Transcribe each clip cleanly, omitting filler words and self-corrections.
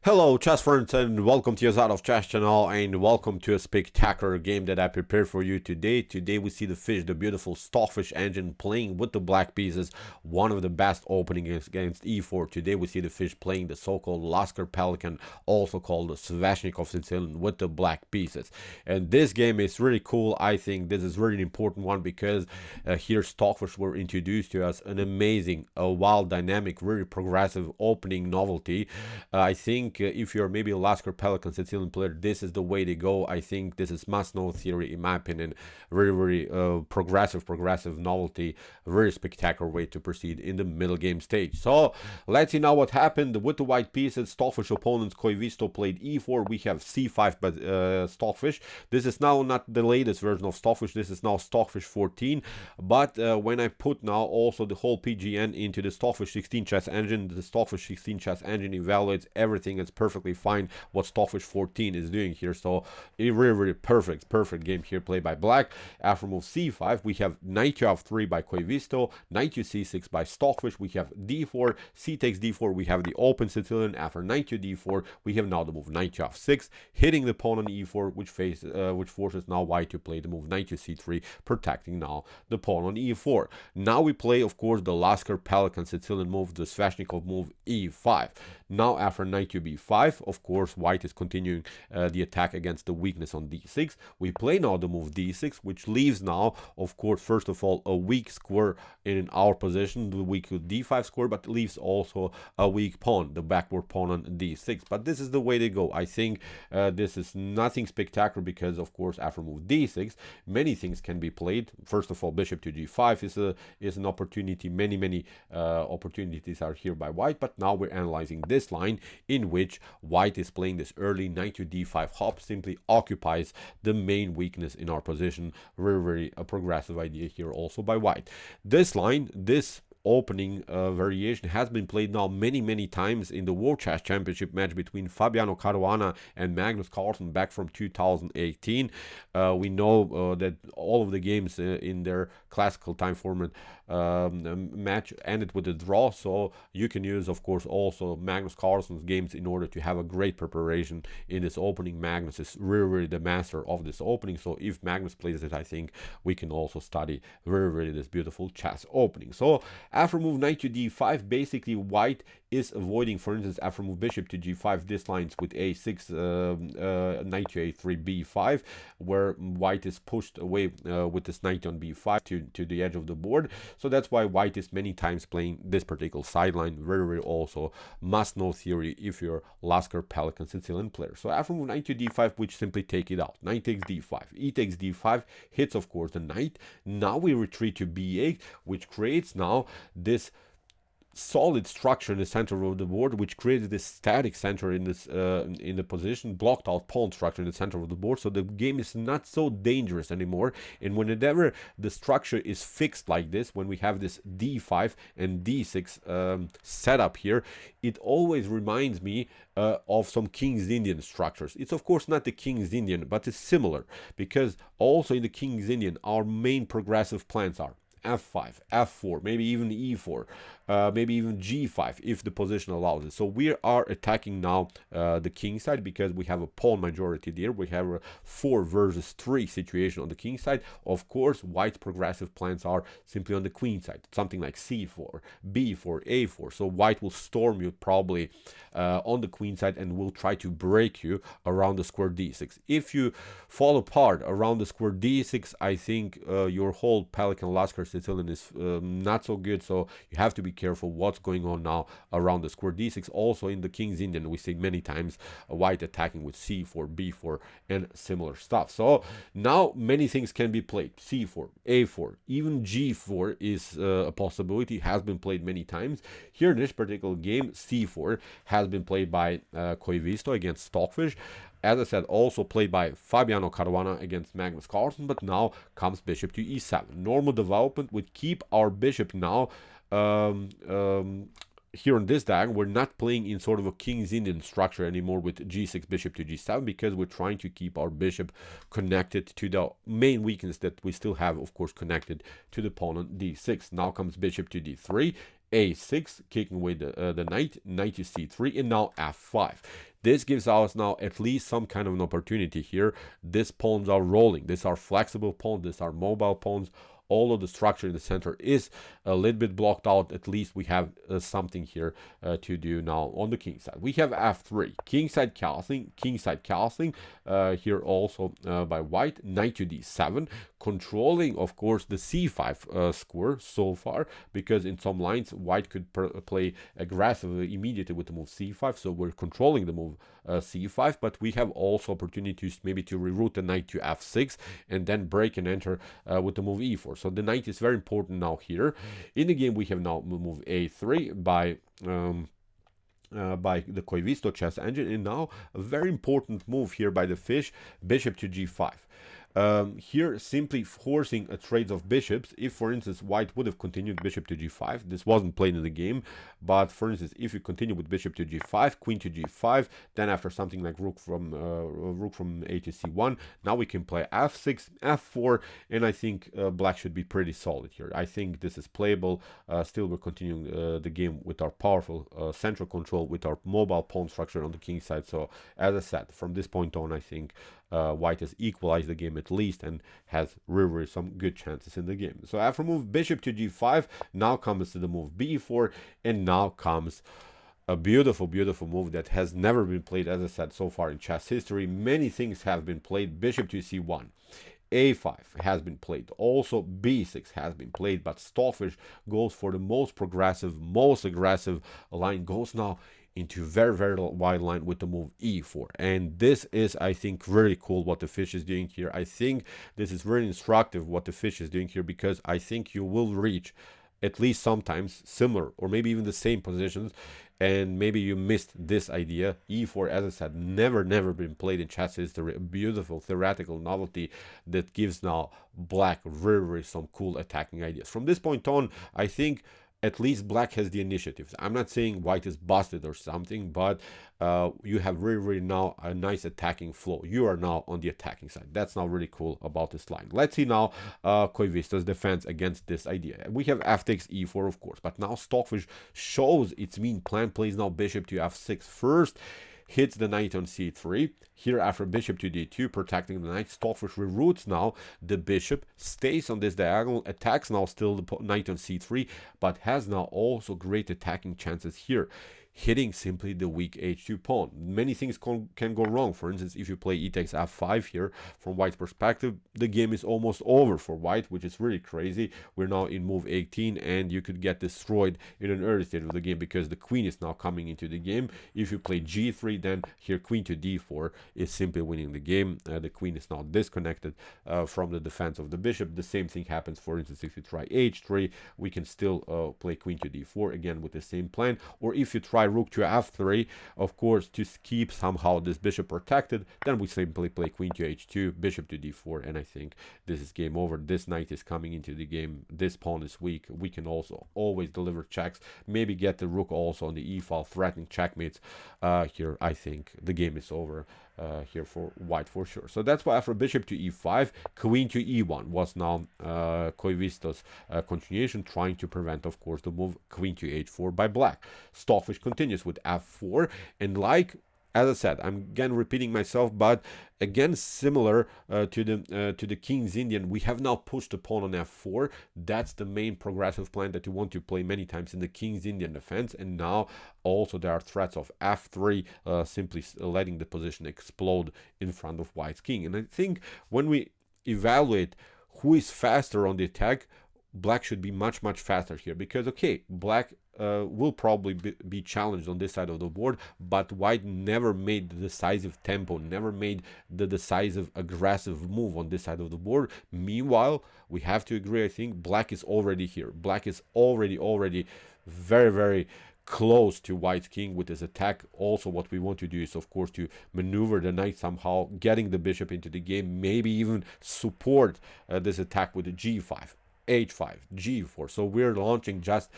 Hello chess friends and welcome to your out of chess channel and welcome to a spectacular game that I prepared for you today. Today we see the fish, the beautiful Stockfish engine playing with the black pieces, one of the best openings against e4. Today we see the fish playing the so-called Lasker-Pelikan, also called the Sveshnikov Sicilian, with the black pieces. And this game is really cool. I think this is really an important one because here Stockfish were introduced to us an amazing, wild, dynamic, very progressive opening novelty. I think if you're maybe a Lasker-Pelikan Sicilian player, this is the way to go. I think this is must-know theory, in my opinion. Very progressive novelty, very spectacular way to proceed in the middle game stage. So let's see now what happened with the white pieces. Stockfish opponents Koivisto played e4. We have c5 but Stockfish. This is now not the latest version of Stockfish. This is now Stockfish 14. But when I put now also the whole PGN into the Stockfish 16 chess engine, the Stockfish 16 chess engine evaluates everything. It's perfectly fine what Stockfish 14 is doing here. So a really perfect game here played by black. After move c5, we have knight to f3 by Koivisto, knight to c6 by Stockfish. We have d4, c takes d4. We have the open Sicilian. After knight to d4, we have now the move knight to f6, hitting the pawn on e4, which forces now white to play the move knight to c3, protecting now the pawn on e4. Now we play, of course, the Lasker-Pelikan Sicilian move, the Sveshnikov move e5. Now after knight to b5, of course, white is continuing the attack against the weakness on d6. We play now the move d6, which leaves now, of course, first of all, a weak square in our position, the weak d5 square, but leaves also a weak pawn, the backward pawn on d6. But this is the way to go. I think this is nothing spectacular because, of course, after move d6, many things can be played. First of all, bishop to g5 is an opportunity. Many opportunities are here by white, but now we're analyzing this line in which white is playing this early knight to d5 hop, simply occupies the main weakness in our position. Very progressive idea here also by white. This line, this opening variation has been played now many times in the World Chess Championship match between Fabiano Caruana and Magnus Carlsen back from 2018. We know that all of the games in their classical time format match ended with a draw, so you can use, of course, also Magnus Carlsen's games in order to have a great preparation in this opening. Magnus is really the master of this opening, so if Magnus plays it, I think we can also study very this beautiful chess opening. So after move knight to d5, basically white is avoiding, for instance, after move bishop to g5, this lines with a6, knight to a3, b5, where white is pushed away with this knight on b5 to the edge of the board. So that's why white is many times playing this particular sideline. Very also must-know theory if you're Lasker-Pelikan Sicilian player. So after move knight to d5, which simply take it out. Knight takes d5, e takes d5, hits, of course, the knight. Now we retreat to b8, which creates now this solid structure in the center of the board, which creates this static center in this in the position, blocked out pawn structure in the center of the board. So the game is not so dangerous anymore. And whenever the structure is fixed like this, when we have this d5 and d6 setup here, it always reminds me of some King's Indian structures. It's of course not the King's Indian, but it's similar, because also in the King's Indian our main progressive plans are f5, f4, maybe even e4, maybe even g5 if the position allows it. So we are attacking now the king side because we have a pawn majority there. We have a 4 versus 3 situation on the king side. Of course, white's progressive plans are simply on the queen side, something like c4, b4, a4. So white will storm you probably on the queen side and will try to break you around the square d6. If you fall apart around the square d6, I think your whole Pelikan Lasker Sicilian is not so good. So you have to be careful what's going on now around the square d6. Also in the King's Indian, we see many times white attacking with c4, b4, and similar stuff. So now many things can be played. c4, a4, even g4 is a possibility, has been played many times. Here in this particular game, c4 has been played by Koivisto against Stockfish. As I said, also played by Fabiano Caruana against Magnus Carlsen, but now comes bishop to e7. Normal development would keep our bishop now here on this diagram. We're not playing in sort of a King's Indian structure anymore with g6, bishop to g7, because we're trying to keep our bishop connected to the main weakness that we still have, of course, connected to the pawn on d6. Now comes bishop to d3. a6, kicking away the knight to c3, and now f5. This gives us now at least some kind of an opportunity here. These pawns are rolling. These are flexible pawns. These are mobile pawns. All of the structure in the center is a little bit blocked out. At least we have something here to do now on the king side. We have f3, kingside castling here also by white, knight to d7, controlling of course the c5 square so far, because in some lines white could play aggressively immediately with the move c5, so we're controlling the move c5, but we have also opportunities maybe to reroute the knight to f6 and then break and enter with the move e4. So the knight is very important now here. In the game we have now move a3 by the Koivisto chess engine, and now a very important move here by the fish, bishop to g5. Here simply forcing a trade of bishops. If for instance white would have continued bishop to g5, this wasn't played in the game, but for instance if you continue with bishop to g5, queen to g5, then after something like rook from a to c1, now we can play f6, f4, and I think black should be pretty solid here. I think this is playable. Still we're continuing the game with our powerful central control, with our mobile pawn structure on the king side. So as I said, from this point on I think white has equalized the game at least and has really some good chances in the game. So after move bishop to g5, now comes to the move b4, and now comes a beautiful move that has never been played, as I said, so far in chess history. Many things have been played. Bishop to c1, a5 has been played, also b6 has been played, but Stockfish goes for the most progressive, most aggressive line, goes now into very wide line with the move e4, and this is, I think, really cool what the fish is doing here. I think this is very instructive what the fish is doing here, because I think you will reach at least sometimes similar or maybe even the same positions, and maybe you missed this idea. e4, as I said, never been played in chess history. A beautiful theoretical novelty that gives now black really some cool attacking ideas. From this point on, I think at least black has the initiative. I'm not saying white is busted or something, but you have really now a nice attacking flow. You are now on the attacking side. That's now really cool about this line. Let's see now Koivisto's defense against this idea. We have f takes e4, of course, but now Stockfish shows its mean plan, plays now bishop to f6 first, hits the knight on c3. Here after bishop to d2, protecting the knight, Stockfish reroutes now the bishop, stays on this diagonal, attacks now still the knight on c3, but has now also great attacking chances here, hitting simply the weak h2 pawn. Many things can go wrong. For instance, if you play e takes f5 here, from white's perspective, the game is almost over for white, which is really crazy. We're now in move 18, and you could get destroyed in an early stage of the game because the queen is now coming into the game. If you play g3, then here queen to d4 is simply winning the game. The queen is now disconnected from the defense of the bishop. The same thing happens, for instance, if you try h3, we can still play queen to d4 again with the same plan. Or if you try rook to f3, of course, to keep somehow this bishop protected, then we simply play queen to h2, bishop to d4, and I think this is game over. This knight is coming into the game. This pawn is weak. We can also always deliver checks, maybe get the rook also on the e file, threatening checkmates. Here I think the game is over here for white for sure. So that's why after bishop to e5, queen to e1 was now Koivisto's continuation, trying to prevent, of course, the move queen to h4 by black. Stockfish continues with f4, and like, as I said, I'm again repeating myself, but again similar to the King's Indian, we have now pushed the pawn on f4. That's the main progressive plan that you want to play many times in the King's Indian defense. And now also there are threats of f3, simply letting the position explode in front of white's king. And I think when we evaluate who is faster on the attack, black should be much faster here, because okay, black will probably be challenged on this side of the board, but white never made the decisive tempo, never made the decisive aggressive move on this side of the board. Meanwhile, we have to agree, I think black is already here. Black is already very close to white's king with his attack. Also, what we want to do is, of course, to maneuver the knight somehow, getting the bishop into the game, maybe even support this attack with the g5. h5, g4. So we're launching just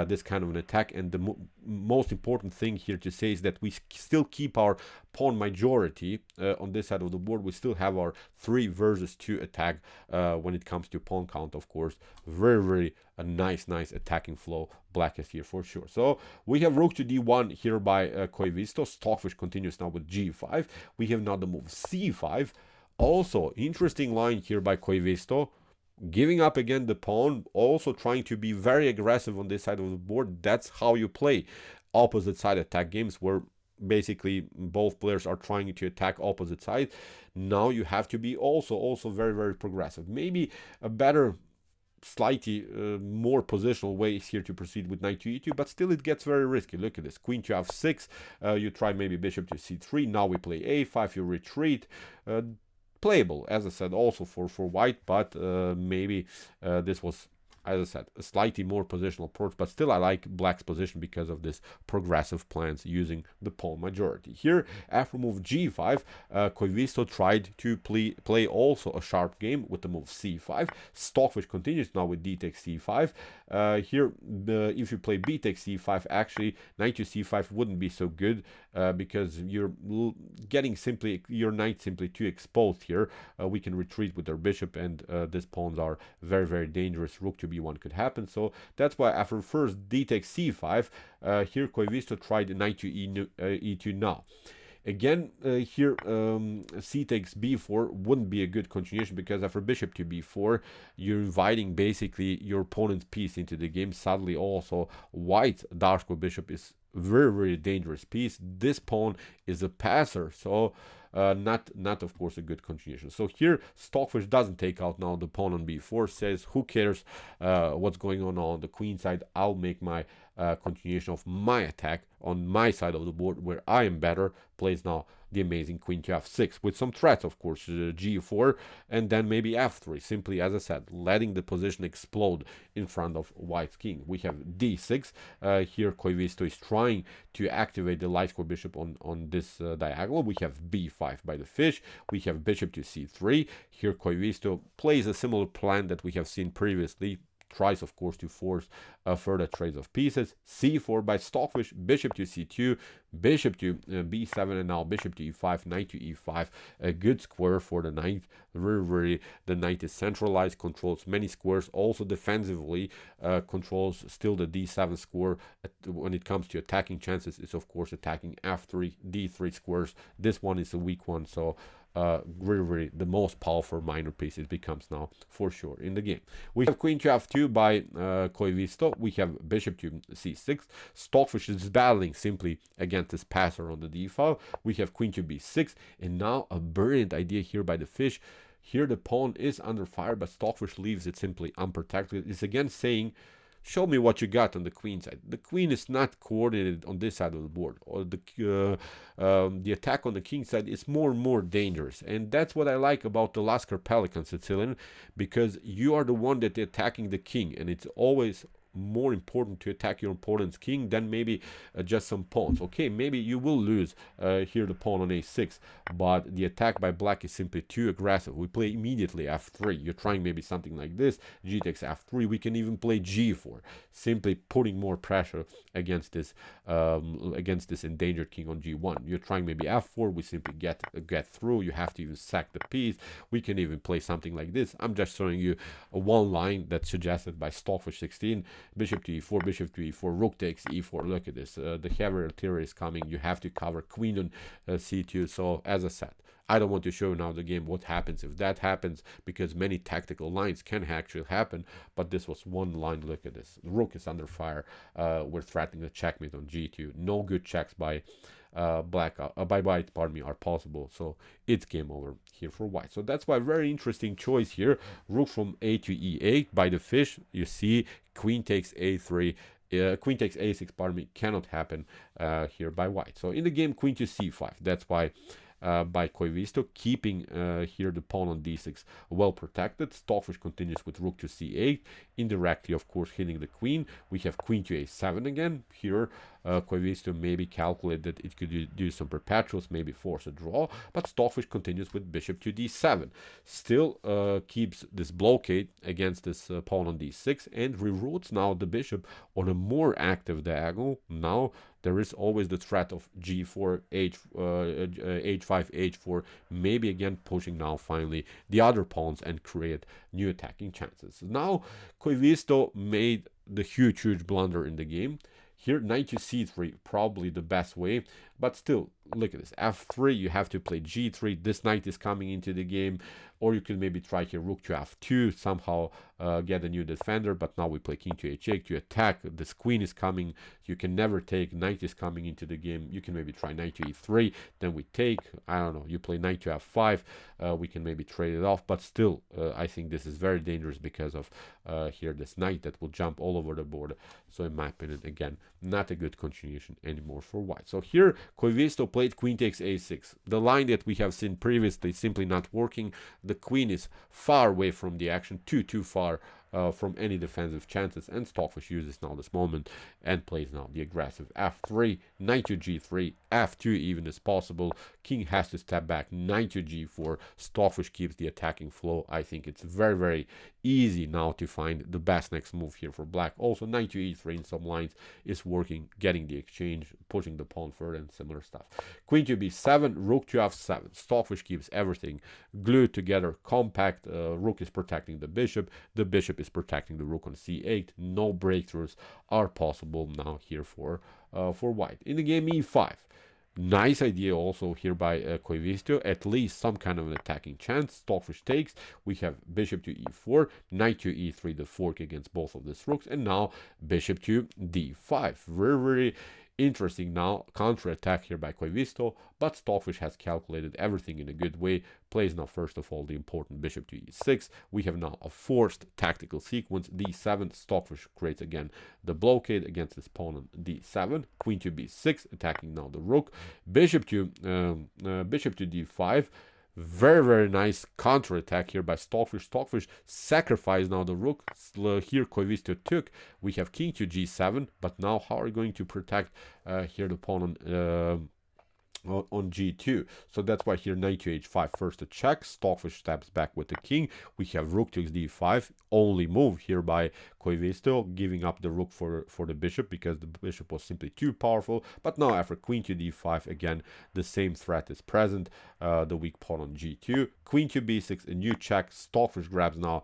this kind of an attack, and the most important thing here to say is that we still keep our pawn majority on this side of the board. We still have our 3 versus 2 attack when it comes to pawn count, of course. Very a nice attacking flow black is here for sure. So we have rook to d1 here by Koivisto. Stockfish continues now with g5. We have now the move c5. Also interesting line here by Koivisto, giving up again the pawn, also trying to be very aggressive on this side of the board. That's how you play opposite side attack games, where basically both players are trying to attack opposite sides. Now you have to be also very progressive. Maybe a better, slightly more positional ways here to proceed with knight to e2, but still it gets very risky. Look at this, queen to f6, you try maybe bishop to c3. Now we play a5, you retreat. Playable, as I said, also for white, but maybe this was, as I said, a slightly more positional approach, but still I like black's position because of this progressive plans using the pawn majority. Here, after move g5, Koivisto tried to play also a sharp game with the move c5. Stockfish continues now with d takes c5. Here, if you play b takes c5, actually knight to c5 wouldn't be so good because you're getting your knight simply too exposed here. We can retreat with our bishop, and these pawns are very dangerous. Rook to b1 could happen. So that's why after first d takes c5, here Koivisto tried knight to e2 now. Again, here c takes b4 wouldn't be a good continuation, because after bishop to b4, you're inviting basically your opponent's piece into the game. Sadly, also white Darko bishop is very dangerous piece. This pawn is a passer, so not of course a good continuation. So here Stockfish doesn't take out now the pawn on b4, says who cares what's going on the queen side. I'll make my continuation of my attack on my side of the board where I am better. Plays now the amazing queen to f6 with some threats, of course, g4, and then maybe f3, simply, as I said, letting the position explode in front of white's king. We have d6. Here Koivisto is trying to activate the light square bishop on this diagonal. We have b5 by the fish. We have bishop to c3. Here Koivisto plays a similar plan that we have seen previously, tries of course to force further trades of pieces. c4 by Stockfish, bishop to c2, bishop to b7, and now bishop to e5, knight to e5. A good square for the knight. Very the knight is centralized, controls many squares, also defensively controls still the d7 square. When it comes to attacking chances, is of course attacking f3, d3 squares. This one is a weak one, so really the most powerful minor piece it becomes now for sure in the game. We have queen to f2 by Koivisto. We have bishop to c6. Stockfish is battling simply against this passer on the d file. We have queen to b6, and now a brilliant idea here by the fish. Here the pawn is under fire, but Stockfish leaves it simply unprotected. It's again saying, show me what you got on the queen side. The queen is not coordinated on this side of the board, or the attack on the king side is more and more dangerous. And that's what I like about the Lasker-Pelikan Sicilian, because you are the one that attacking the king, and it's always more important to attack your opponent's king than maybe just some pawns. Okay, maybe you will lose here the pawn on a6, but the attack by black is simply too aggressive. We play immediately f3. You're trying maybe something like this, g takes f3. We can even play g4, simply putting more pressure against this endangered king on g1. You're trying maybe f4. We simply get through. You have to even sack the piece. We can even play something like this. I'm just showing you one line that's suggested by Stockfish 16. Bishop to e4, bishop to e4, rook takes e4. Look at this. The heavy artillery is coming. You have to cover queen on c2. So as I said, I don't want to show now the game what happens if that happens, because many tactical lines can actually happen. But this was one line. Look at this. The rook is under fire. We're threatening the checkmate on g2. No good checks by white, pardon me, are possible. So it's game over here for white. So that's why very interesting choice here. Rook from a to e8 by the fish. You see, queen takes a3. Queen takes a6, pardon me, cannot happen here by white. So in the game, queen to c5. That's why by Koivisto, keeping here the pawn on d6 well protected. Stockfish continues with rook to c8, indirectly, of course, hitting the queen. We have queen to a7 again. Here, Koivisto maybe calculated that it could do some perpetuals, maybe force a draw, but Stockfish continues with bishop to d7. Still keeps this blockade against this pawn on d6 and reroutes now the bishop on a more active diagonal. Now there is always the threat of g4, h5, h4, maybe again pushing now finally the other pawns and create new attacking chances. Now Koivisto made the huge blunder in the game. Here, knight to c3, probably the best way, but still, look at this. f3, you have to play g3. This knight is coming into the game, or you can maybe try here rook to f2, somehow get a new defender, but now we play king to h8 to attack. This queen is coming. You can never take. Knight is coming into the game. You can maybe try knight to e3, then we take. I don't know. You play knight to f5. We can maybe trade it off, but still, I think this is very dangerous because of here this knight that will jump all over the board. So in my opinion, again, not a good continuation anymore for white. So here, Koivisto played queen takes a6. The line that we have seen previously simply not working. The queen is far away from the action, too far from any defensive chances, and Stockfish uses now this moment and plays now the aggressive f3, knight to g3, f2 even is possible. King has to step back, knight to g4. Stockfish keeps the attacking flow. I think it's very easy now to find the best next move here for black. Also knight to e3 in some lines is working, getting the exchange, pushing the pawn further and similar stuff. Queen to b7, rook to f7. Stockfish keeps everything glued together, compact. Rook is protecting the bishop is protecting the rook on c8. No breakthroughs are possible now here for white. In the game e5, nice idea also here by Koivisto, at least some kind of an attacking chance. Stockfish takes. We have bishop to e4, knight to e3, the fork against both of these rooks, and now bishop to d5. Very interesting now counter-attack here by Koivisto, but Stockfish has calculated everything in a good way. Plays now first of all the important bishop to e6. We have now a forced tactical sequence, d7. Stockfish creates again the blockade against his pawn on d7. Queen to b6, attacking now the rook. Bishop to d5. Very nice counter-attack here by Stockfish. Stockfish sacrificed now the rook. Here Koivisto took. We have king to g7, but now how are we going to protect here the pawn on g2? So that's why here knight to h5 first a check. Stockfish steps back with the king. We have rook to d5, only move here by Koivisto, giving up the rook for the bishop because the bishop was simply too powerful. But now after queen to d5, again the same threat is present, the weak pawn on g2. Queen to b6, a new check. Stockfish grabs now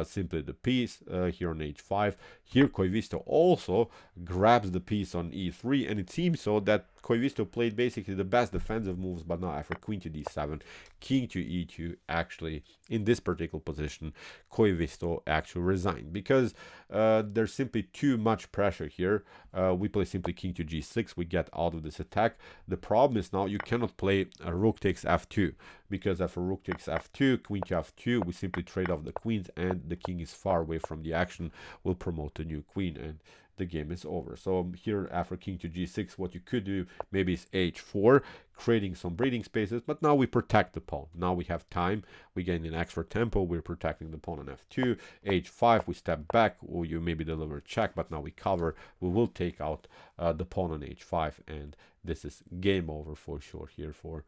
simply the piece here on h5. Here Koivisto also grabs the piece on e3, and it seems so that Koivisto played basically the best defensive moves, but now after queen to d7, king to e2, actually in this particular position, Koivisto actually resigned because there's simply too much pressure here. We play simply king to g6, we get out of this attack. The problem is now you cannot play a rook takes f2, because after rook takes f2, queen to f2, we simply trade off the queens and the king is far away from the action, will promote the new queen and the game is over. So here after king to g6, what you could do maybe is h4, creating some breathing spaces, but now we protect the pawn. Now we have time, we gain an extra tempo, we're protecting the pawn on f2, h5, we step back, or you maybe deliver a check, but now we cover, we will take out the pawn on h5, and this is game over for sure here for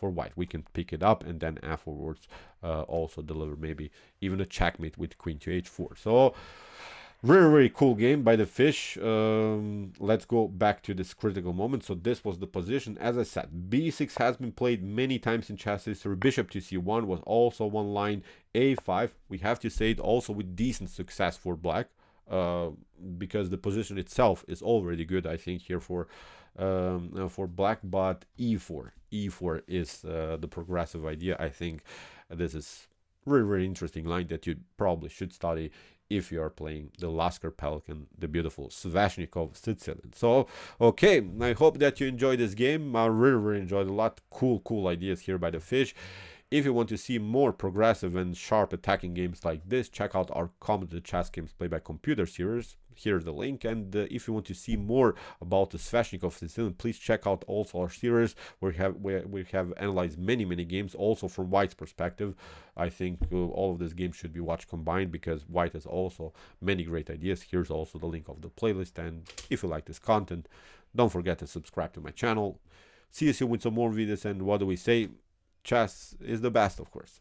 white. We can pick it up and then afterwards also deliver maybe even a checkmate with queen to h4. So very cool game by the fish. Let's go back to this critical moment. So this was the position. As I said, b6 has been played many times in chess history. Bishop to c1 was also one line. a5, we have to say it also with decent success for black, because the position itself is already good, I think, here for black. But e4 is the progressive idea. I think this is very interesting line that you probably should study if you are playing the Lasker-Pelikan, the beautiful Sveshnikov Sicilian. So, okay, I hope that you enjoyed this game. I really enjoyed a lot. Cool ideas here by the fish. If you want to see more progressive and sharp attacking games like this, check out our commented chess games played by computer series. here's the link. And if you want to see more about the Sveshnikov Sicilian, please check out also our series where we have analyzed many games also from White's perspective. I think all of these games should be watched combined because White has also many great ideas. Here's also the link of the playlist, and if you like this content, don't forget to subscribe to my channel. See you soon with some more videos, and what do we say? Chess is the best, of course.